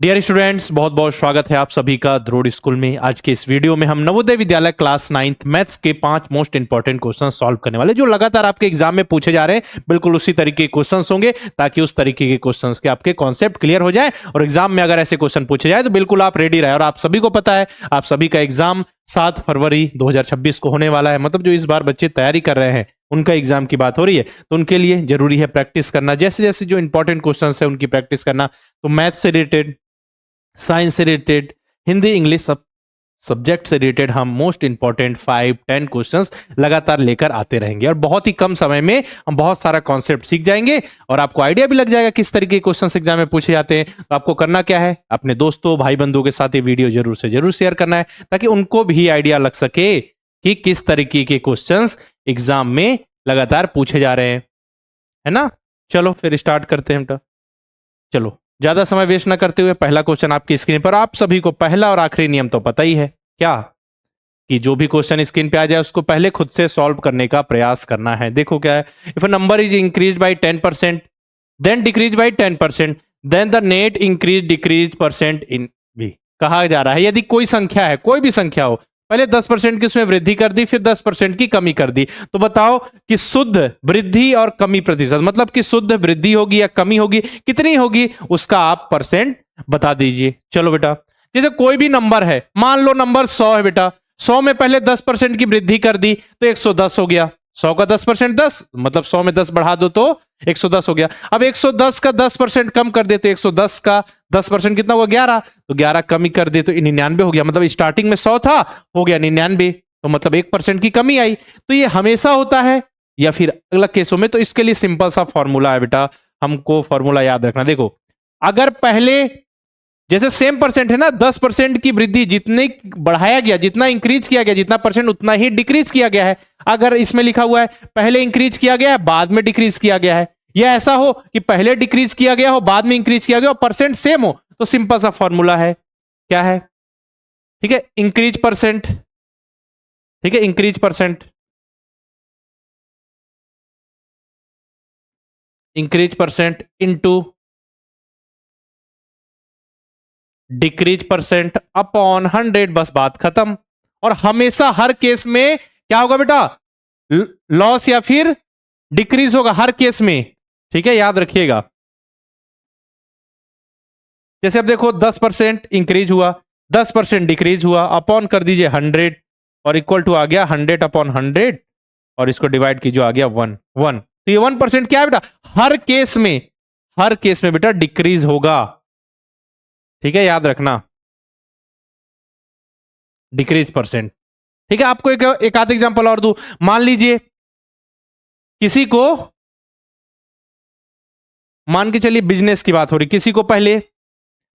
Dear students, बहुत बहुत स्वागत है आप सभी का ध्रुव स्कूल में। आज के इस वीडियो में हम Navodaya Vidyalaya class 9th maths के 5 मोस्ट इंपॉर्टेंट क्वेश्चन सॉल्व करने वाले, जो लगातार आपके एग्जाम में पूछे जा रहे हैं। बिल्कुल उसी तरीके के क्वेश्चंस होंगे ताकि उस तरीके के क्वेश्चंस के आपके कॉन्सेप्ट क्लियर हो जाए और एग्जाम में अगर ऐसे क्वेश्चन पूछे जाए तो बिल्कुल आप रेडी रहे। और आप सभी को पता है आप सभी का एग्जाम 7 फरवरी 2026 को होने वाला है। मतलब जो इस बार बच्चे तैयारी कर रहे हैं उनका एग्जाम की बात हो रही है, तो उनके लिए जरूरी है प्रैक्टिस करना। जैसे जैसे जो इंपॉर्टेंट क्वेश्चन है उनकी प्रैक्टिस करना। तो मैथ से रिलेटेड, साइंस से रिलेटेड, हिंदी इंग्लिश सब सब्जेक्ट से रिलेटेड हम मोस्ट इंपॉर्टेंट 5-10 क्वेश्चंस लगातार लेकर आते रहेंगे और बहुत ही कम समय में हम बहुत सारा कॉन्सेप्ट सीख जाएंगे और आपको आइडिया भी लग जाएगा किस तरीके के क्वेश्चंस एग्जाम में पूछे जाते हैं। तो आपको करना क्या है, अपने दोस्तों भाई बंधुओं के साथ ये वीडियो जरूर से जरूर शेयर करना है ताकि उनको भी आइडिया लग सके कि किस तरीके के क्वेश्चंस एग्जाम में लगातार पूछे जा रहे हैं, है ना। चलो फिर स्टार्ट करते हैं बेटा। चलो ज्यादा समय वेस्ट ना करते हुए पहला क्वेश्चन आपकी स्क्रीन पर। आप सभी को पहला और आखिरी नियम तो पता ही है क्या, कि जो भी क्वेश्चन स्क्रीन पे आ जाए उसको पहले खुद से सॉल्व करने का प्रयास करना है। देखो क्या है, if a number is increase by 10% then decrease by 10% then the net increase decrease percent in be. कहा जा रहा है यदि कोई संख्या है, कोई भी संख्या हो, पहले 10% की उसमें वृद्धि कर दी फिर 10% की कमी कर दी, तो बताओ कि शुद्ध वृद्धि और कमी प्रतिशत, मतलब कि शुद्ध वृद्धि होगी या कमी होगी, कितनी होगी, उसका आप परसेंट बता दीजिए। चलो बेटा, जैसे कोई भी नंबर है, मान लो नंबर 100 है बेटा, 100 में पहले 10% की वृद्धि कर दी तो 110 हो गया। 100 का 10% 10, मतलब 100 में 10 बढ़ा दो तो 110 हो गया। अब 110 का 10% कम कर दे तो 110 का 10% कितना हुआ, 11। तो 11 कमी कर दे तो 99 हो गया। मतलब स्टार्टिंग में 100 था, हो गया 99, तो मतलब 1% की कमी आई। तो ये हमेशा होता है या फिर अलग केसों में? तो इसके लिए सिंपल सा फॉर्मूला है बेटा, हमको फॉर्मूला याद रखना। देखो, अगर पहले जैसे सेम परसेंट है ना, 10% की वृद्धि जितने बढ़ाया गया, जितना इंक्रीज किया गया, जितना परसेंट उतना ही डिक्रीज किया गया है। अगर इसमें लिखा हुआ है पहले इंक्रीज किया गया है बाद में डिक्रीज किया गया है, या ऐसा हो कि पहले डिक्रीज किया गया हो बाद में इंक्रीज किया गया हो, परसेंट सेम हो, तो सिंपल सा फॉर्मूला है, क्या है, ठीक है, इंक्रीज परसेंट। ठीक है, increase percent, increase percent into decrease percent upon 100, बस बात खत्म। और हमेशा हर केस में क्या होगा बेटा, लॉस या फिर डिक्रीज होगा हर केस में। ठीक है, याद रखिएगा। जैसे अब देखो 10% इंक्रीज हुआ, 10% डिक्रीज हुआ, अपॉन कर दीजिए 100 और इक्वल टू आ गया 100 अपॉन 100 और इसको डिवाइड कीजिए आ गया 1 1। तो ये 1% क्या है बेटा, हर केस में, हर केस में बेटा डिक्रीज होगा। ठीक है, याद रखना, डिक्रीज परसेंट। ठीक है, आपको एक आध एग्जांपल और दूं। मान लीजिए किसी को, मान के चलिए बिजनेस की बात हो रही, किसी को पहले,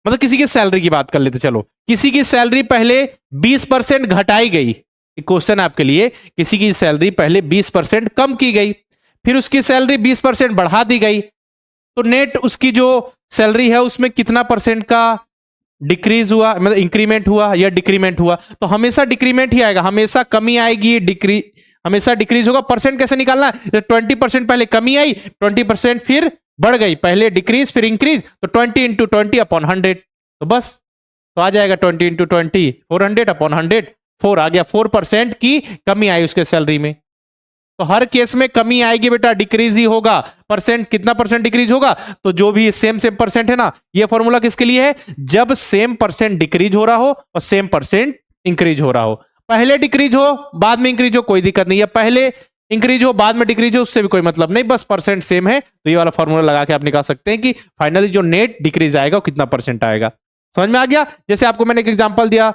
मतलब किसी की सैलरी की बात कर लेते, चलो किसी की सैलरी पहले 20% घटाई गई। क्वेश्चन है आपके लिए, किसी की सैलरी पहले 20% कम की गई, फिर उसकी सैलरी 20% बढ़ा दी गई, तो नेट उसकी जो सैलरी है उसमें कितना परसेंट का डिक्रीज हुआ, मतलब इंक्रीमेंट हुआ या डिक्रीमेंट हुआ? तो हमेशा डिक्रीमेंट ही आएगा, हमेशा कमी आएगी, हमेशा डिक्रीज होगा। परसेंट कैसे निकालना है, 20% पहले कमी आई, 20% फिर बढ़ गई, पहले डिक्रीज फिर इंक्रीज, तो 20 इंटू 20 अपॉन 100, तो बस तो आ जाएगा 20 इंटू 20 400 अपॉन 100, 4 आ गया। 4% की कमी आई उसके सैलरी में। तो हर केस में कमी आएगी बेटा, डिक्रीज ही होगा। परसेंट कितना परसेंट डिक्रीज होगा, तो जो भी सेम सेम परसेंट है ना, ये फॉर्मूला किसके लिए है, जब सेम परसेंट डिक्रीज हो रहा हो और सेम परसेंट इंक्रीज हो रहा हो। पहले डिक्रीज हो बाद में इंक्रीज हो कोई दिक्कत नहीं है, पहले इंक्रीज हो बाद में डिक्रीज हो उससे भी कोई मतलब नहीं, बस परसेंट सेम है। तो ये वाला फॉर्मूला लगा के आप निकाल सकते हैं कि फाइनली जो नेट डिक्रीज आएगा वो कितना परसेंट आएगा। समझ में आ गया? जैसे आपको मैंने एक एग्जांपल दिया,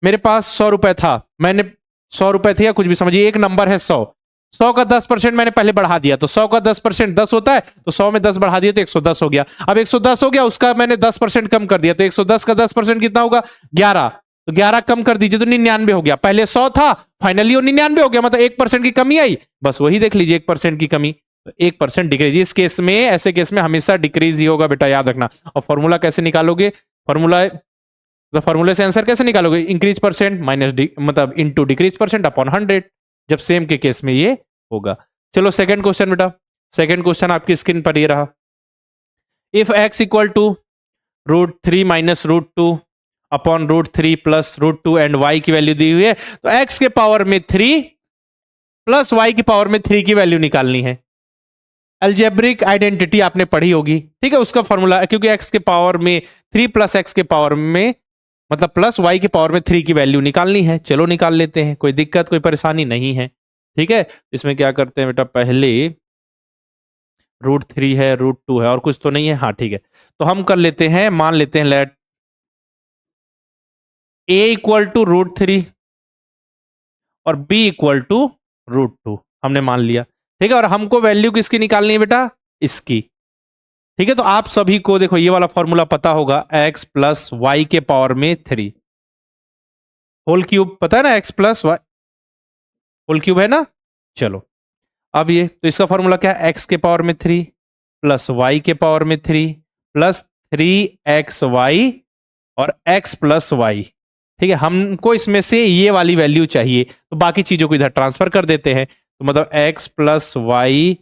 मेरे पास 100 रुपए था, मैंने 100 रुपए थे या कुछ भी समझिए, एक नंबर है 100 का 10% मैंने पहले बढ़ा दिया, तो 100 का 10% 10 होता है, तो 100 में 10 बढ़ा दिया तो 110 हो गया। अब 110 हो गया, उसका मैंने 10% कम कर दिया, तो 110 का 10% कितना होगा, 11, तो 11 कम कर दीजिए तो 99 हो गया। पहले 100 था, फाइनली वो 99 हो गया, मतलब 1% की कमी आई, बस वही देख लीजिए 1% की कमी, तो 1% डिक्रीज। इस केस में, ऐसे केस में हमेशा डिक्रीज ही होगा बेटा, याद रखना। और फॉर्मूला कैसे निकालोगे, फॉर्मूला, तो फॉर्मूले से आंसर कैसे निकालोगे, इंक्रीज परसेंट माइनस मतलब इंटू डिक्रीज परसेंट अपॉन 100, जब सेम के केस में ये होगा। चलो सेकंड क्वेश्चन बेटा, सेकंड क्वेश्चन आपकी स्क्रीन पर ये रहा। If x equal to √3 minus √2 upon √3 plus √2 and y की वैल्यू दी हुई है, तो x के पावर में 3 प्लस y की पावर में 3 की वैल्यू निकालनी है। अलजेब्रिक आइडेंटिटी आपने पढ़ी होगी, ठीक है, उसका फॉर्मूला, क्योंकि x के पावर में 3 प्लस x के पावर में मतलब प्लस y की पावर में 3 की वैल्यू निकालनी है। चलो निकाल लेते हैं, कोई दिक्कत कोई परेशानी नहीं है। ठीक है, इसमें क्या करते हैं बेटा, पहले √3 है, √2 है, और कुछ तो नहीं है। हाँ ठीक है, तो हम कर लेते हैं, मान लेते हैं लेट a इक्वल टू √3 और b इक्वल टू √2 हमने मान लिया। ठीक है, और हमको वैल्यू किसकी निकालनी है बेटा, इसकी। ठीक है, तो आप सभी को देखो ये वाला फॉर्मूला पता होगा, x प्लस वाई के पावर में 3 होल क्यूब, पता है ना, x plus y whole cube है ना। चलो अब ये, तो इसका फॉर्मूला क्या है, x के पावर में 3 प्लस y के पावर में 3 प्लस 3xy और x प्लस वाई। ठीक है, हमको इसमें से ये वाली वैल्यू चाहिए, तो बाकी चीजों को इधर ट्रांसफर कर देते हैं। तो मतलब x प्लस वाई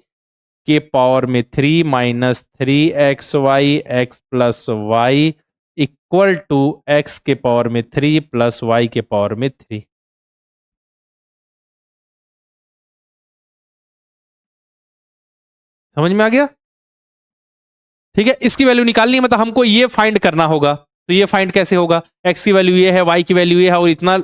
के पावर में 3 minus 3xy x plus y equal to x के पावर में 3 प्लस y के पावर में 3। समझ में आ गया। ठीक है, इसकी वैल्यू निकालनी है, मतलब हमको ये फाइंड करना होगा। तो ये फाइंड कैसे होगा, x की वैल्यू ये है, y की वैल्यू ये है, और इतना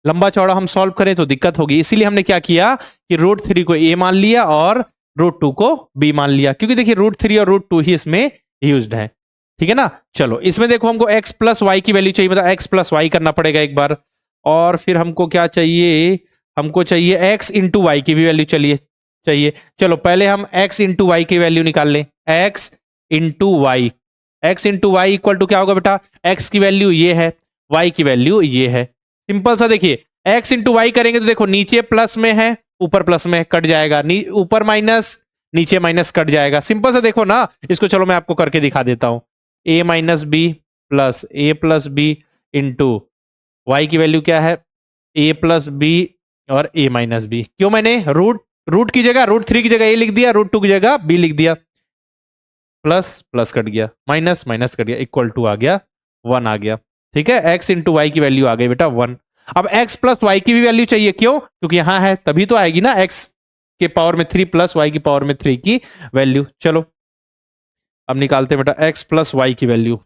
लंबा चौड़ा हम सॉल्व करें तो दिक्कत होगी। इसीलिए हमने क्या किया कि √3 को a मान लिया और √2 को b मान लिया, क्योंकि देखिए √3 और √2 ही इसमें यूज्ड है। ठीक है ना। चलो इसमें देखो हमको x प्लस वाई की वैल्यू चाहिए, मतलब x प्लस वाई करना पड़ेगा एक बार, और फिर हमको क्या चाहिए, हमको चाहिए x इंटू वाई की भी वैल्यू चाहिए। चलो पहले हम x इंटू वाई की वैल्यू निकाल लें, x into y, x into y equal to क्या होगा बेटा, x की वैल्यू ये है, y की वैल्यू ये है। सिंपल सा देखिए, x इंटू वाई करेंगे तो देखो नीचे प्लस में है, ऊपर प्लस में कट जाएगा, ऊपर माइनस नीचे माइनस कट जाएगा। सिंपल सा देखो ना इसको, चलो मैं आपको करके दिखा देता हूं, a minus b plus a plus b into y की वैल्यू क्या है, a प्लस बी और a माइनस बी। क्यों मैंने रूट की जगह √3 की जगह a लिख दिया, √2 की जगह b लिख दिया, प्लस प्लस कट गया, माइनस माइनस कट गया, इक्वल टू आ गया 1 आ गया। ठीक है, x इंटू वाई की वैल्यू आ गई बेटा 1। अब x प्लस वाई की भी वैल्यू चाहिए, क्यों, क्योंकि यहां है तभी तो आएगी ना, x के पावर में 3 प्लस वाई की पावर में 3 की वैल्यू। चलो अब निकालते हैं बेटा x प्लस वाई की वैल्यू,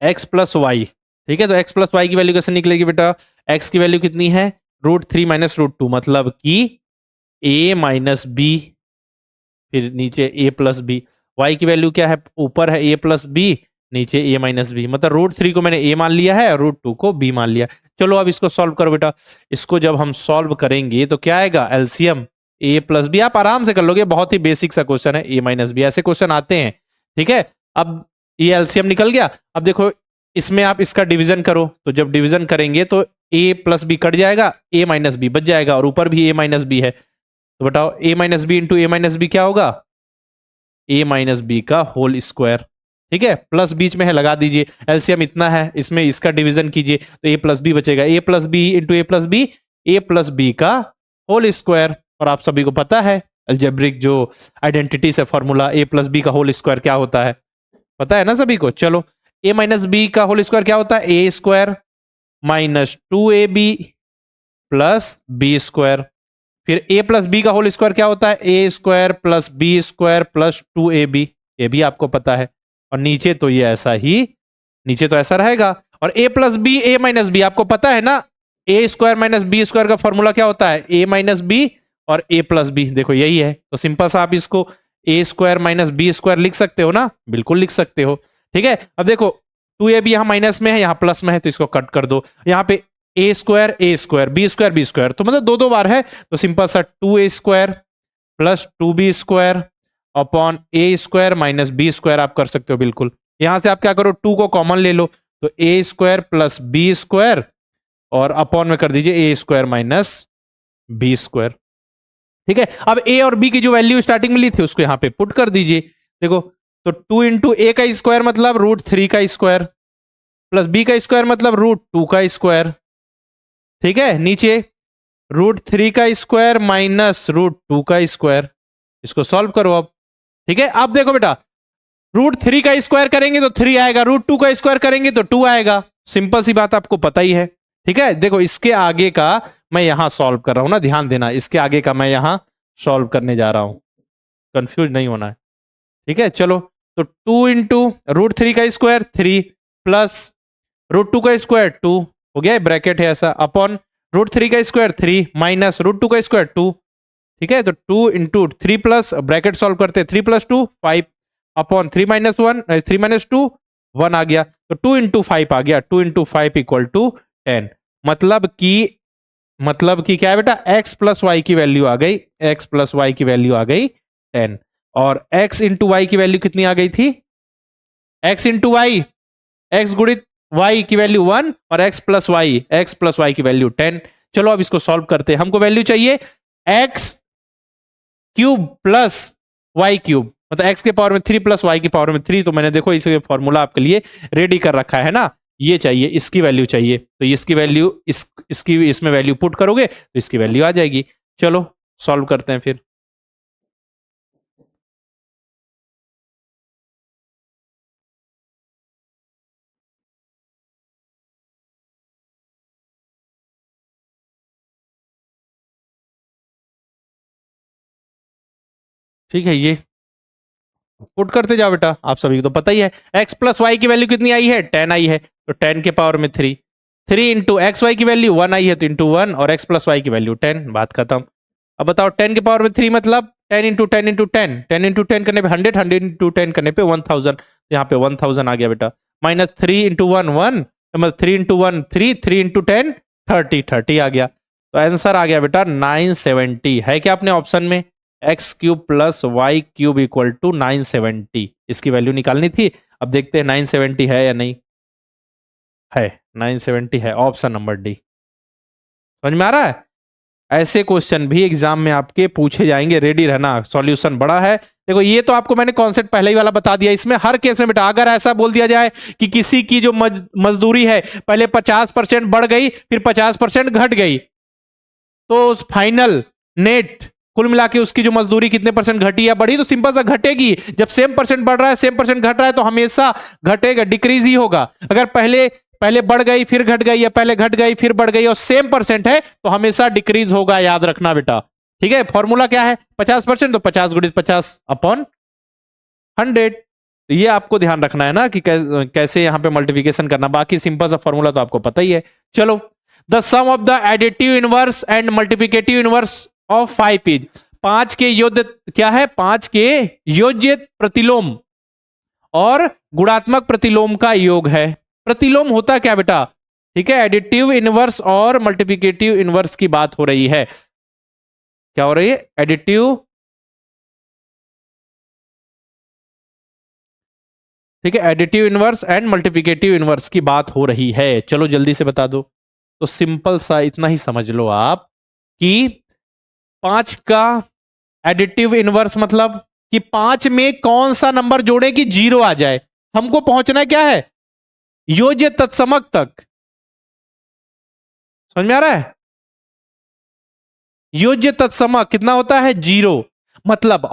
x प्लस वाई। ठीक है, तो x प्लस वाई की वैल्यू कैसे निकलेगी बेटा, x की वैल्यू कितनी है, √3 माइनस √2, मतलब कि a माइनस बी, फिर नीचे a प्लस बी। वाई की वैल्यू क्या है, ऊपर है a प्लस बी, नीचे a माइनस बी, मतलब √3 को मैंने a मान लिया है और √2 को b मान लिया। चलो अब इसको सॉल्व करो बेटा, इसको जब हम सॉल्व करेंगे तो क्या आएगा, एलसीएम a प्लस बी, आप आराम से कर लोगे, बहुत ही बेसिक सा क्वेश्चन है, a माइनस बी, ऐसे क्वेश्चन आते हैं। ठीक है, अब ये एलसीएम निकल गया। अब देखो इसमें आप इसका डिवीजन करो, तो जब डिवीजन करेंगे तो a प्लस बी कट जाएगा, a माइनस बी बच जाएगा, और ऊपर भी a माइनस बी है, तो बताओ a minus b into a minus b क्या होगा, a माइनस बी का होल स्क्वायर। ठीक है, प्लस बीच में है, लगा दीजिए, एलसीएम इतना है, इसमें इसका डिवीजन कीजिए तो a प्लस बी बचेगा, a plus b into a plus b, a plus b का होल स्क्वायर। और आप सभी को पता है अलजेब्रिक जो आइडेंटिटी से फॉर्मूला, a प्लस बी का होल स्क्वायर क्या होता है, पता है ना सभी को। चलो a माइनस बी का होल स्क्वायर क्या होता है, a square minus 2ab plus B square. फिर a प्लस बी का होल स्क्वायर क्या होता है, a square plus B square plus 2ab, ये भी आपको पता है। और नीचे तो ये ऐसा ही, नीचे तो ऐसा रहेगा। और a plus b, a minus b आपको पता है ना, a square minus B square का फॉर्मूला क्या होता है, a माइनस बी और a प्लस बी, देखो यही है। तो सिंपल सा आप इसको a square minus B square लिख सकते हो ना, बिल्कुल लिख सकते हो। ठीक है, अब देखो 2ab यहाँ माइनस में है, यहाँ प्लस में है, तो इसको कट कर दो, यहाँ पे a square b square b square, तो मतलब दो बार है, तो सिंपल सा 2a square plus 2b square upon a square minus B square आप कर सकते हो बिल्कुल। यहां से आप क्या करो, 2 को कॉमन ले लो, तो a square plus B square और अपॉन में कर दीजिए a square minus B square. ठीक है, अब a और b की जो वैल्यू स्टार्टिंग में ली थी उसको यहां पे पुट कर दीजिए। देखो तो 2 इंटू ए का स्क्वायर मतलब √3 का स्क्वायर प्लस बी का स्क्वायर मतलब √2 का स्क्वायर। ठीक है, नीचे √3 का स्क्वायर माइनस √2 का स्क्वायर, इसको सॉल्व करो अब। ठीक है, अब देखो बेटा √3 का स्क्वायर करेंगे तो 3 आएगा, √2 का स्क्वायर करेंगे तो 2 आएगा। सिंपल सी बात, आपको पता ही है। ठीक है, देखो इसके आगे का मैं यहां सॉल्व कर रहा हूं ना, ध्यान देना, इसके आगे का मैं यहां सॉल्व करने जा रहा हूं, कंफ्यूज नहीं होना है। ठीक है, चलो, तो 2 इंटू √3 का स्क्वायर 3 प्लस √2 का स्क्वायर 2 हो गया, ब्रैकेट है ऐसा, अपॉन √3 का स्क्वायर 3 माइनस √2 का स्क्वायर 2। ठीक है, तो 2 इंटू 3 प्लस ब्रैकेट सॉल्व करते हैं, 3 प्लस 2 5 अपॉन 3 माइनस 1 3 माइनस 2 1 आ गया, तो 2 इंटू 5 आ गया, 2 इंटू 5 इक्वल टू 10। मतलब कि क्या है बेटा, x प्लस वाई की वैल्यू आ गई, x प्लस वाई की वैल्यू आ गई 10, और x इंटू वाई की वैल्यू कितनी आ गई थी, x इंटू वाई, x गुणित y की वैल्यू 1 और x प्लस वाई की वैल्यू 10। चलो अब इसको सॉल्व करते हैं, हमको वैल्यू चाहिए x cube plus Y cube, मतलब x के पावर में 3 प्लस वाई की पावर में 3। तो मैंने देखो इसे फॉर्मूला आपके लिए रेडी कर रखा है ना, ये चाहिए, इसकी वैल्यू चाहिए, तो इसकी वैल्यू इसकी इसमें वैल्यू पुट करोगे तो इसकी वैल्यू आ जाएगी। चलो सॉल्व करते हैं फिर। ठीक है, ये पुट करते जाओ बेटा, आप सभी को तो पता ही है, x प्लस वाई की वैल्यू कितनी आई है, 10 आई है, तो 10 के पावर में 3, 3 इंटू एक्स वाई की वैल्यू 1 आई है, तो इंटू 1, और x प्लस वाई की वैल्यू 10, बात खत्म। अब बताओ 10 के पावर में 3 मतलब 10 इंटू 10 इंटू 10, 10 इंटू 10 करने पे 100, 100 इंटू 10 करने पे 1000, यहाँ पे 1000 आ गया बेटा, माइनस 3 इंटू 1 1, मतलब 3 इंटू 1 3, 3 इंटू 10 30, 30 आ गया, तो आंसर आ गया बेटा 970। है क्या अपने ऑप्शन में, X cube plus Y cube equal to 970, इसकी वैल्यू निकालनी थी। अब देखते हैं 970 है या नहीं, है 970 है, ऑप्शन नंबर डी। समझ में आ रहा है, ऐसे क्वेश्चन भी एग्जाम में आपके पूछे जाएंगे, रेडी रहना, सॉल्यूशन बड़ा है। देखो ये तो आपको मैंने कॉन्सेप्ट पहले ही वाला बता दिया, इसमें हर केस में बेटा अगर ऐसा बोल दिया जाए कि किसी की जो मजदूरी है पहले 50% बढ़ गई फिर 50% घट गई, तो उस फाइनल नेट कुल मिला के उसकी जो मजदूरी कितने परसेंट घटी या बढ़ी, तो सिंपल सा घटेगी। जब सेम परसेंट बढ़ रहा है सेम परसेंट घट रहा है तो हमेशा घटेगा, डिक्रीज ही होगा। अगर पहले पहले बढ़ गई फिर घट गई, या पहले घट गई फिर बढ़ गई और सेम परसेंट है तो हमेशा डिक्रीज होगा, याद रखना बेटा। ठीक है, फॉर्मूला क्या है, 50% तो 50 गुणित 50 अपॉन 100। तो ये आपको ध्यान रखना है ना कि कैसे यहां पे मल्टीप्लिकेशन करना, बाकी सिंपल सा फॉर्मूला तो आपको पता ही है। चलो, the sum of the additive inverse and multiplicative inverse of 5 is, 5 के योज्य क्या है, 5 के योज्य प्रतिलोम और गुणात्मक प्रतिलोम का योग है। प्रतिलोम होता क्या बेटा, ठीक है, एडिटिव इनवर्स और मल्टीप्लिकेटिव इनवर्स की बात हो रही है। क्या हो रही है, एडिटिव, ठीक है, additive inverse and multiplicative inverse की बात हो रही है। चलो जल्दी से बता दो, तो सिंपल सा इतना ही समझ लो आप कि 5 का एडिटिव इनवर्स मतलब कि 5 में कौन सा नंबर जोड़े कि 0 आ जाए। हमको पहुंचना क्या है, योज्य तत्समक तक। समझ में आ रहा है, योज्य तत्समक कितना होता है, 0 मतलब,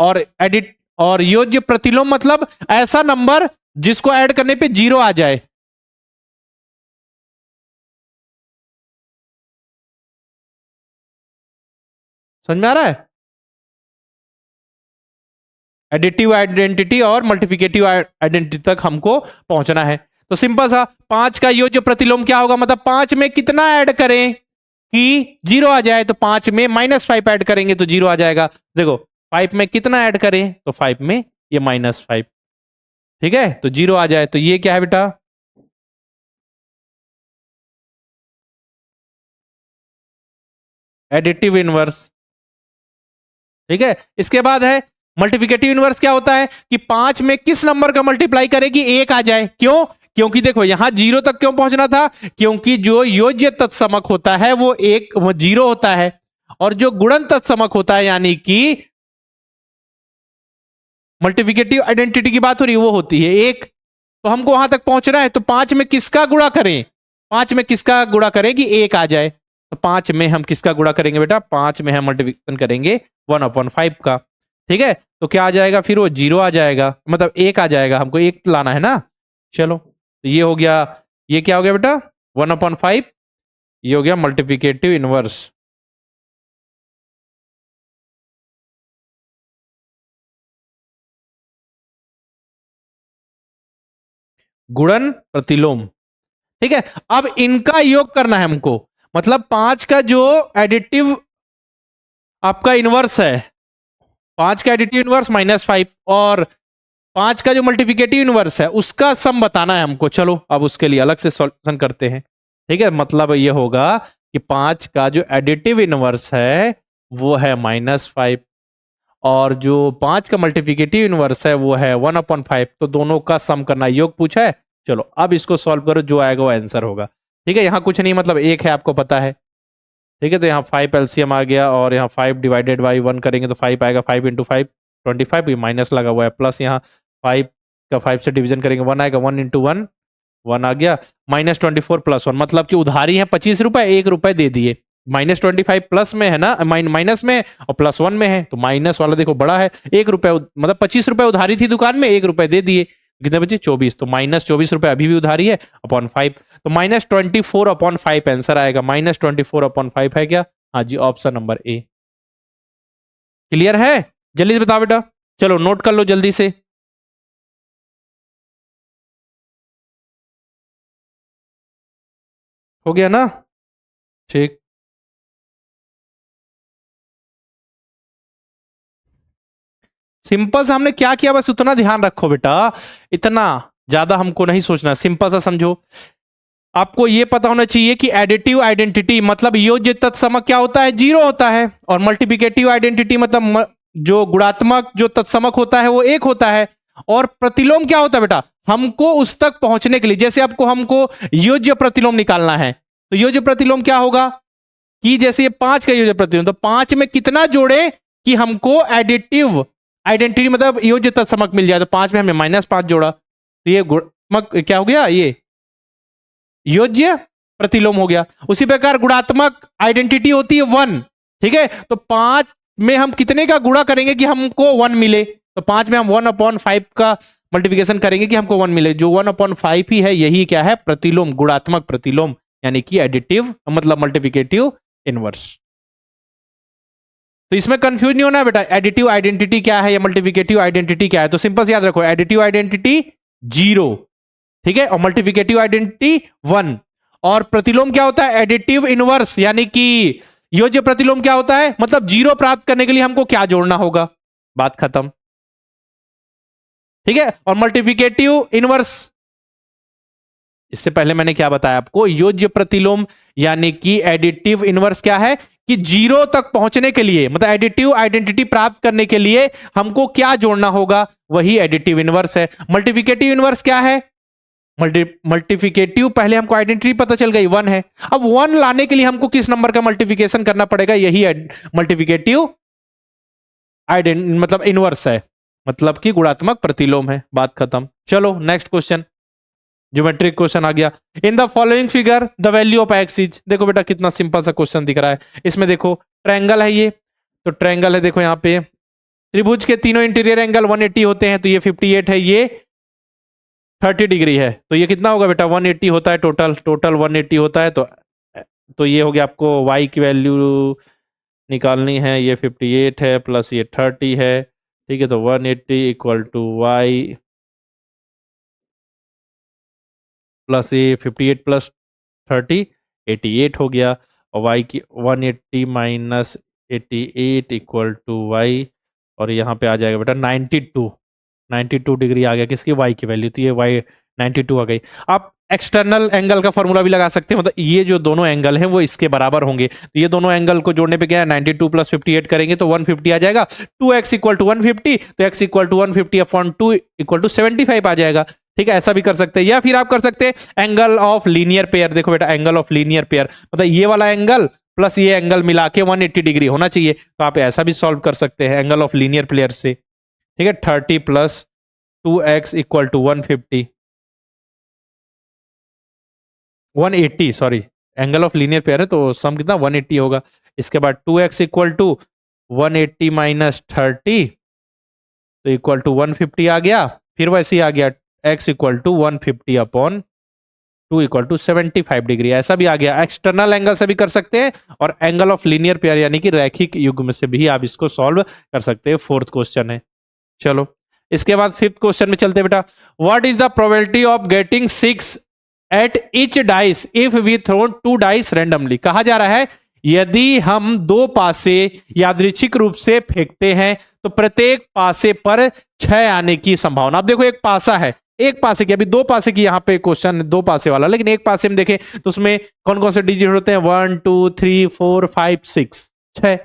और योज्य प्रतिलोम मतलब ऐसा नंबर जिसको ऐड करने पे 0 आ जाए। समझ में आ रहा है, एडिटिव आइडेंटिटी और मल्टीप्लिकेटिव आइडेंटिटी तक हमको पहुंचना है। तो सिंपल सा 5 का योज्य प्रतिलोम क्या होगा, मतलब 5 में कितना ऐड करें कि 0 आ जाए, तो 5 में -5 ऐड करेंगे तो 0 आ जाएगा। देखो 5 में कितना ऐड करें, तो 5 में ये -5, ठीक है, तो 0 आ जाए, तो ये क्या है बेटा, एडिटिव इनवर्स। ठीक है, इसके बाद है मल्टीप्लिकेटिव इनवर्स। क्या होता है कि 5 में किस नंबर का मल्टीप्लाई करेगी 1 आ जाए। क्यों, क्योंकि देखो यहां 0 तक क्यों पहुंचना था, क्योंकि जो योज्य तत्समक होता है वो 0 होता है, और जो गुणन तत्समक होता है यानी कि मल्टीप्लिकेटिव आइडेंटिटी की बात हो रही है वो होती है 1। तो हमको वहां तक पहुंचना है, तो 5 में किसका गुणा करें, 5 में किसका गुणा करें कि 1 आ जाए। तो 5 में हम किसका गुणा करेंगे बेटा, 5 में हम मल्टीप्लिकेशन करेंगे 1/5 का। ठीक है, तो क्या आ जाएगा फिर, वो 0 आ जाएगा, मतलब 1 आ जाएगा, हमको 1 लाना है ना। चलो, तो ये हो गया, ये क्या हो गया बेटा, 1/5, ये हो गया मल्टीप्लिकेटिव इनवर्स। गुणन प्रतिलोम। ठीक है, अब इनका योग करना है हमको, मतलब 5 का जो एडिटिव आपका इनवर्स है, 5 का एडिटिव इनवर्स -5, और 5 का जो मल्टीप्लिकेटिव इनवर्स है उसका सम बताना है हमको। चलो अब उसके लिए अलग से सॉल्यूशन करते हैं। ठीक है, मतलब ये होगा कि 5 का जो एडिटिव इनवर्स है वो है -5, और जो 5 का मल्टीप्लिकेटिव इनवर्स है वो है 1/5, तो दोनों का सम करना, योग पूछा है। चलो अब इसको सॉल्व करो, जो आएगा वो आंसर होगा। ठीक है, यहाँ कुछ नहीं, मतलब 1 है, आपको पता है। ठीक है, तो यहाँ 5 एलसीएम आ गया, और यहाँ 5 डिवाइडेड बाई 1 करेंगे तो 5 आएगा, 5 इंटू 5 25, ये माइनस लगा हुआ है, प्लस यहाँ 5 का 5 से डिवीजन करेंगे 1 आएगा, 1 इंटू 1 1 आ गया, -24 + 1, मतलब कि उधारी है 25 रुपए, 1 रुपए दे दिए। -25 प्लस में है ना, माइनस में, और +1 में है, तो माइनस वाला देखो बड़ा है, 1 रुपए, मतलब 25 रुपए उधारी थी दुकान में, 1 रुपए दे दिए, कितने बचे 24, तो -24 रुपए अभी भी उधारी है अपॉन 5, तो -24/5 आंसर आएगा, -24/5 है क्या। हाँ जी, ऑप्शन नंबर ए। क्लियर है, जल्दी से बताओ बेटा, चलो नोट कर लो जल्दी से। हो गया ना, ठीक। सिंपल सा हमने क्या किया, बस उतना ध्यान रखो बेटा, इतना ज्यादा हमको नहीं सोचना, सिंपल सा समझो। आपको यह पता होना चाहिए कि एडिटिव आइडेंटिटी मतलब योज्य तत्समक क्या होता है, 0 होता है, और मल्टीप्लिकेटिव आइडेंटिटी मतलब जो गुणात्मक जो तत्समक होता है वो 1 होता है, और प्रतिलोम क्या होता है बेटा, हमको उस तक पहुंचने के लिए, जैसे आपको हमको योज्य प्रतिलोम निकालना है, तो योज्य प्रतिलोम क्या होगा कि जैसे ये 5 का योज्य प्रतिलोम, तो 5 में कितना जोड़े कि हमको एडिटिव आइडेंटिटी मतलब योज्य तत्समक मिल जाए, तो 5 में हमने -5 जोड़ा, तो ये गुणात्मक क्या हो गया, ये योज्य प्रतिलोम हो गया। उसी प्रकार गुणात्मक आइडेंटिटी होती है 1, ठीक है, तो 5 में हम कितने का गुणा करेंगे कि हमको 1 मिले, तो 5 में हम 1/5 का मल्टीप्लिकेशन करेंगे कि हमको 1 मिले, जो 1/5 ही है, यही क्या है, प्रतिलोम, गुणात्मक प्रतिलोम, यानी कि एडिटिव मतलब मल्टीप्लिकेटिव इनवर्स। तो इसमें कंफ्यूज नहीं होना है बेटा, एडिटिव आइडेंटिटी क्या है या मल्टीप्लिकेटिव आइडेंटिटी क्या है, तो सिंपल से याद रखो, एडिटिव आइडेंटिटी 0, ठीक है, और मल्टीप्लिकेटिव आइडेंटिटी 1, और प्रतिलोम क्या होता है, एडिटिव इनवर्स, यानी कि योज्य प्रतिलोम क्या होता है, मतलब 0 प्राप्त करने के लिए हमको क्या जोड़ना होगा, बात खत्म। ठीक है, और मल्टीप्लिकेटिव इनवर्स, इससे पहले मैंने क्या बताया आपको, योज्य प्रतिलोम यानी कि एडिटिव इनवर्स क्या है कि 0 तक पहुंचने के लिए, मतलब एडिटिव आइडेंटिटी प्राप्त करने के लिए हमको क्या जोड़ना होगा, वही एडिटिव इनवर्स है। मल्टीप्लिकेटिव इनवर्स क्या है, मल्टीप्लिकेटिव पहले हमको आइडेंटिटी पता चल गई 1 है, अब 1 लाने के लिए हमको किस नंबर का मल्टीप्लिकेशन करना पड़ेगा, यही मल्टीप्लिकेटिव मतलब इनवर्स है, मतलब कि गुणात्मक प्रतिलोम है, बात खत्म। चलो नेक्स्ट क्वेश्चन, ज्योमेट्रिक क्वेश्चन आ गया। In the following figure the value of x is, देखो बेटा कितना सिंपल सा क्वेश्चन दिख रहा है, इसमें देखो ट्रायंगल है ये, तो ट्रायंगल है, देखो यहाँ पे त्रिभुज के तीनों इंटीरियर एंगल 180 होते हैं, तो ये 58 है, ये 30 डिग्री है, तो ये कितना होगा बेटा, 180 होता है, टोटल 180 होता है, तो ये हो गया, आपको y की वैल्यू निकालनी है, ये 58 है प्लस ये 30 है, ठीक है, तो 180 इक्वल टू y प्लस ये 58 प्लस 30 88 हो गया, और y की 180 माइनस 88 इक्वल टू y, और यहाँ पे आ जाएगा बेटा 92 डिग्री आ गया, किसकी, y की वैल्यू, तो ये y 92 आ गई। आप एक्सटर्नल एंगल का फॉर्मूला भी लगा सकते हैं, मतलब ये जो दोनों एंगल हैं वो इसके बराबर होंगे, तो ये दोनों एंगल को जोड़ने पे क्या है, 92 प्लस 58 करेंगे तो 150 आ जाएगा, 2x इक्वल टू 150, तो x equal to 150 upon 2 equal to 75 आ जाएगा। ठीक है, ऐसा भी कर सकते हैं, या फिर आप कर सकते हैं एंगल ऑफ लीनियर पेयर, देखो बेटा एंगल ऑफ लीनियर पेयर मतलब ये वाला एंगल प्लस ये एंगल मिला के 180 डिग्री होना चाहिए, तो आप ऐसा भी सॉल्व कर सकते हैं एंगल ऑफ लीनियर पेयर से। ठीक है, 30 plus 2x equal to 150 180, sorry, angle of linear pair है तो सम कितना 180 होगा, इसके बाद 2x इक्वल टू 180 माइनस 30 तो इक्वल टू 150 आ गया, फिर वैसे ही आ गया x equal to 150 upon 2 equal to 75 degree, ऐसा भी आ गया। एक्सटर्नल एंगल से भी कर सकते हैं और एंगल ऑफ लीनियर पेयर यानी कि रैखिक युग्म से भी आप इसको सॉल्व कर सकते हैं। फोर्थ क्वेश्चन है। चलो इसके बाद फिफ्थ क्वेश्चन में चलते बेटा। What is the probability of getting 6 at each dice if we thrown 2 dice randomly. कहा जा रहा है यदि हम 2 पासे यादृच्छिक रूप से फेंकते हैं तो प्रत्येक पासे पर 6 आने की संभावना। अब देखो एक पासा है, एक पासे की, अभी 2 पासे की यहाँ पे क्वेश्चन 2 पासे वाला, लेकिन एक पासे में देखें तो उसमें कौन कौन से डिजिट होते हैं 1 2 3 4 5 6 6।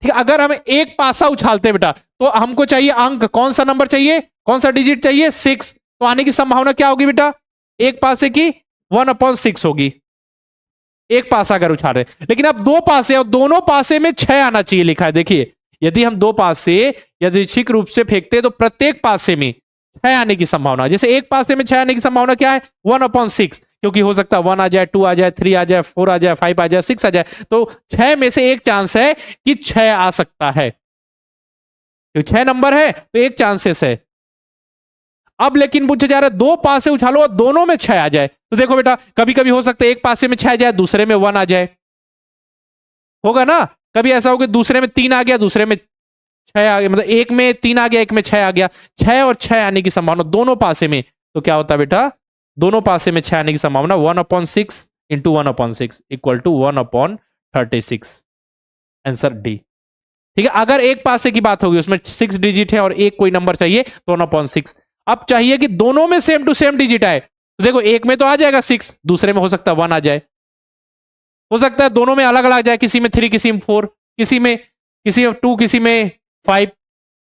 ठीक है, अगर हम एक पासा उछालते हैं बेटा तो हमको चाहिए अंक, कौन सा नंबर चाहिए, कौन सा डिजिट चाहिए 6। तो आने की संभावना क्या होगी बेटा, एक पासे की 1/6 होगी, एक पासा अगर उछाल रहे। लेकिन अब 2 पासे और दोनों पासे में 6 आना चाहिए लिखा है। देखिए यदि हम 2 पासे यादृच्छिक रूप से फेंकते हैं तो प्रत्येक पासे में 6 आने की संभावना, जैसे एक पासे में 6 आने की संभावना क्या है 1/6, क्योंकि हो सकता है 1 आ जाए, 2 आ जाए, 3 आ जाए, 4 आ जाए, 5 आ जाए, 6 आ जाए, तो 6 में से एक चांस है कि 6 आ सकता है, क्योंकि 6 नंबर है तो एक चांसेस है। अब लेकिन पूछा जा रहा है 2 पासे उछालो और दोनों में 6 आ जाए, तो देखो बेटा कभी कभी हो सकता है एक पासे में 6 आ जाए, दूसरे में 1 आ जाए, होगा ना। कभी ऐसा हो कि दूसरे में 3 आ गया, दूसरे में 6 आ गया, मतलब एक में 3 आ गया, एक में 6 आ गया, 6 और 6 आने की संभावना दोनों पासे में। तो क्या होता है बेटा, दोनों पासे में 6 आने की संभावना 1/6 into 1/6 equal to 1/36। Answer D. ठीक है, अगर एक पासे की बात होगी उसमें 6 डिजिट है और एक कोई नंबर चाहिए तो 1/6। अब चाहिए कि दोनों में सेम टू सेम डिजिट आए, तो देखो एक में तो आ जाएगा 6, दूसरे में हो सकता है 1 आ जाए, हो सकता है दोनों में अलग अलग आ जाए, किसी में 3 किसी में 4, किसी में 2 किसी में 5,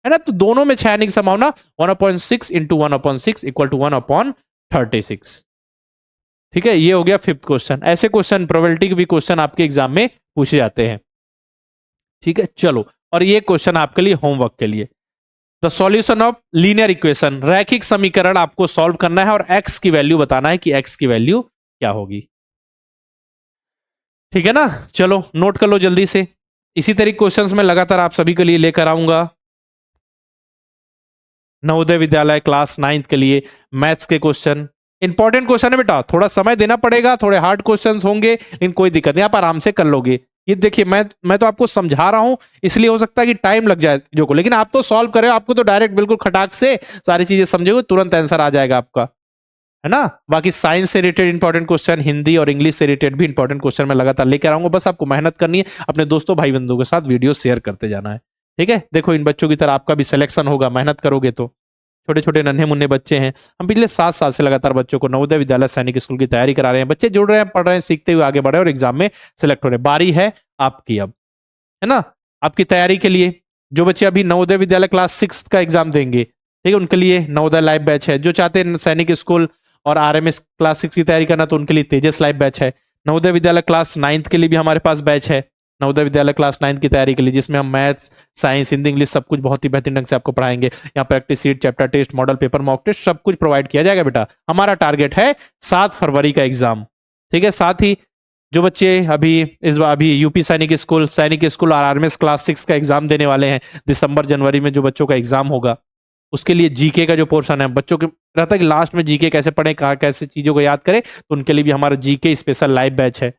है ना। तो दोनों में 6 आने की संभावना 1/6 इंटू 1/6 इक्वल टू 1/36। ठीक है, ये हो गया फिफ्थ क्वेश्चन। ऐसे क्वेश्चन प्रोबेबिलिटी के भी क्वेश्चन आपके एग्जाम में पूछे जाते हैं। ठीक है, चलो और ये क्वेश्चन आपके लिए होमवर्क के लिए, the solution of linear equation, रैखिक समीकरण आपको सॉल्व करना है और एक्स की वैल्यू बताना है कि एक्स की वैल्यू क्या होगी। ठीक है ना, चलो नोट कर लो जल्दी से। इसी तरीके क्वेश्चंस मैं लगातार आप सभी के लिए लेकर आऊंगा। नवोदय विद्यालय क्लास 9th के लिए मैथ्स के क्वेश्चन, इंपॉर्टेंट क्वेश्चन है बेटा, थोड़ा समय देना पड़ेगा, थोड़े हार्ड क्वेश्चंस होंगे लेकिन कोई दिक्कत नहीं, आप आराम से कर लोगे। ये देखिए मैं तो आपको समझा रहा हूं, इसलिए हो सकता है कि टाइम लग जाए जो को, लेकिन आप तो सॉल्व करे, आपको तो डायरेक्ट बिल्कुल खटाक से सारी चीजें समझोगे, तुरंत आंसर आ जाएगा आपका, है ना। बाकी साइंस से रिलेटेड इंपॉर्टेंट क्वेश्चन, हिंदी और इंग्लिश से रिलेटेड भी इंपॉर्टेंट क्वेश्चन मैं लगातार लेकर आऊंगा। बस आपको मेहनत करनी है, अपने दोस्तों भाई बंधुओं के साथ वीडियो शेयर करते जाना है। ठीक है, देखो इन बच्चों की तरह आपका भी सिलेक्शन होगा, मेहनत करोगे तो। छोटे छोटे नन्हे मुन्ने बच्चे हैं, हम पिछले 7 साल से लगातार बच्चों को नवोदय विद्यालय सैनिक स्कूल की तैयारी करा रहे हैं। बच्चे जुड़ रहे हैं, पढ़ रहे हैं, सीखते हुए आगे बढ़ रहे हैं और एग्जाम में सिलेक्ट हो रहे हैं। बारी है आपकी अब, है ना। आपकी तैयारी के लिए जो बच्चे अभी नवोदय विद्यालय क्लास 6 का एग्जाम देंगे, ठीक है, उनके लिए नवोदय लाइव बैच है। जो चाहते हैं सैनिक स्कूल और आरएमएस क्लास 6 की तैयारी करना, तो उनके लिए तेजस लाइव बैच है। नवोदय विद्यालय क्लास 9th के लिए भी हमारे पास बैच है, नवोदय विद्यालय क्लास 9th की तैयारी के लिए, जिसमें हम मैथ्स, साइंस, हिंदी, इंग्लिश सब कुछ बहुत ही बेहतरीन ढंग से आपको पढ़ाएंगे। यहाँ practice sheet, chapter test, model paper, mock test सब कुछ प्रोवाइड किया जाएगा बेटा। हमारा टारगेट है 7 फरवरी का एग्जाम। ठीक है, साथ ही जो बच्चे अभी यूपी सैनिक स्कूल और आरएमएस क्लास 6 का एग्जाम देने वाले हैं, दिसंबर जनवरी में जो बच्चों का एग्जाम होगा, उसके लिए जीके का जो पोर्शन है, बच्चों के रहता है कि लास्ट में जीके कैसे पढ़े, कहाँ कैसे चीजों को याद करें, तो उनके लिए भी हमारा जीके स्पेशल लाइव बैच है।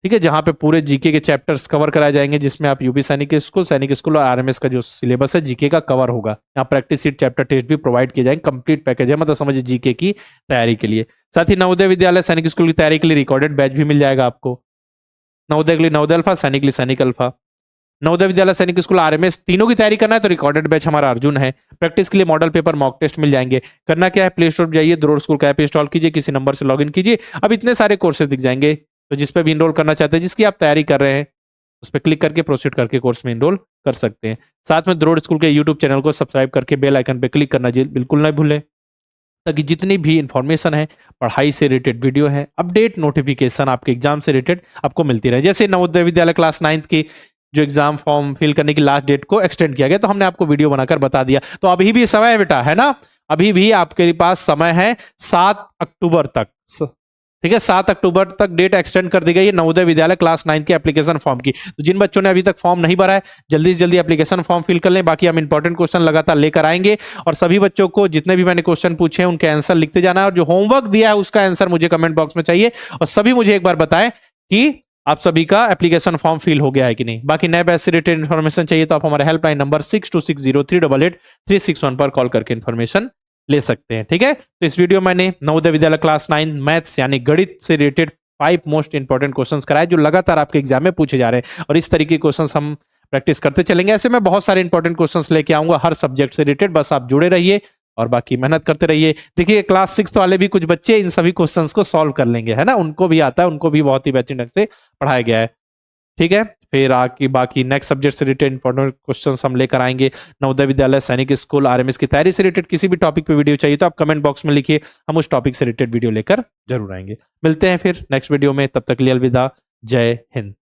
ठीक है, जहां पे पूरे जीके के चैप्टर्स कवर कराए जाएंगे, जिसमें आप यूपी सैनिक स्कूल और आरएमएस का जो सिलेबस है जीके का कवर होगा। यहाँ प्रैक्टिस सीट, चैप्टर टेस्ट भी प्रोवाइड किए जाएंगे, कंप्लीट पैकेज है, मतलब समझिए जीके की तैयारी के लिए। साथ ही नवोदय विद्यालय सैनिक स्कूल की तैयारी के लिए रिकॉर्डेड बैच भी मिल जाएगा आपको। नवोदय के लिए नवोदय अल्फा, सैनिक के लिए सैनिक अल्फा। नवोदय विद्यालय सैनिक स्कूल आरएमएस तीनों की तैयारी करना है तो रिकॉर्डेड बैच हमारा अर्जुन है। प्रैक्टिस के लिए मॉडल पेपर, मॉक टेस्ट मिल जाएंगे। करना क्या है, प्ले स्टोर पर जाइए, द्रोड़ स्कूल का ऐप इंस्टॉल कीजिए, किसी नंबर से लॉगिन कीजिए, अब इतने सारे कोर्सेज दिख जाएंगे। तो जिस पे भी इनरोल करना चाहते हैं, जिसकी आप तैयारी कर रहे हैं, उस पर क्लिक करके प्रोसीड करके कोर्स में इनरोल कर सकते हैं। साथ में द्रोड़ स्कूल के यूट्यूब चैनल को सब्सक्राइब करके बेल आइकन पे क्लिक करना बिल्कुल ना भूलें, ताकि जितनी भी इंफॉर्मेशन है, पढ़ाई से रिलेटेड वीडियो है, अपडेट नोटिफिकेशन आपके एग्जाम से रिलेटेड आपको मिलती रहे। जैसे नवोदय विद्यालय क्लास 9th की जो एग्जाम फॉर्म फिल करने की लास्ट डेट को एक्सटेंड किया गया, तो हमने आपको वीडियो बनाकर बता दिया। तो अभी भी समय है बेटा, है ना, अभी भी आपके पास समय है 7 अक्टूबर तक। ठीक है, 7 अक्टूबर तक डेट एक्सटेंड कर दी गई है नवोदय विद्यालय क्लास 9 के एप्लीकेशन फॉर्म की। तो जिन बच्चों ने अभी तक फॉर्म नहीं भरा है, जल्दी से जल्दी एप्लीकेशन फॉर्म फिल कर लें। बाकी हम इंपॉर्टेंट क्वेश्चन लगातार लेकर आएंगे और सभी बच्चों को जितने भी मैंने क्वेश्चन पूछे हैं उनके आंसर लिखते जाना है, और जो होमवर्क दिया है उसका आंसर मुझे कमेंट बॉक्स में चाहिए। और सभी मुझे एक बार बताएं कि आप सभी का एप्लीकेशन फॉर्म फिल हो गया है कि नहीं। बाकी नए बैच से रिलेटेड इन्फॉर्मेशन चाहिए तो आप हमारे हेल्पलाइन नंबर 6260388361 पर कॉल करके इन्फॉर्मेशन ले सकते हैं। ठीक है, तो इस वीडियो मैंने नवोदय विद्यालय क्लास 9 मैथ्स यानी गणित से रिलेटेड 5 मोस्ट इंपॉर्टेंट क्वेश्चंस कराए जो लगातार आपके एग्जाम में पूछे जा रहे हैं, और इस तरीके के क्वेश्चंस हम प्रैक्टिस करते चलेंगे। ऐसे में बहुत सारे इंपॉर्टेंट क्वेश्चंस लेके आऊंगा हर सब्जेक्ट से रिलेटेड, बस आप जुड़े रहिए और बाकी मेहनत करते रहिए। देखिए क्लास 6 वाले भी कुछ बच्चे इन सभी क्वेश्चंस को सॉल्व कर लेंगे, है ना, उनको भी आता है, उनको भी बहुत ही बेहतरीन ढंग से पढ़ाया गया है। ठीक है, फिर आगे बाकी नेक्स्ट सब्जेक्ट से रिलेटेड इंपॉर्टेंट क्वेश्चंस हम लेकर आएंगे। नवोदय विद्यालय सैनिक स्कूल आरएमएस की तैयारी से रिलेटेड किसी भी टॉपिक पे वीडियो चाहिए तो आप कमेंट बॉक्स में लिखिए, हम उस टॉपिक से रिलेटेड वीडियो लेकर जरूर आएंगे। मिलते हैं फिर नेक्स्ट वीडियो में, तब तक के लिए अलविदा, जय हिंद।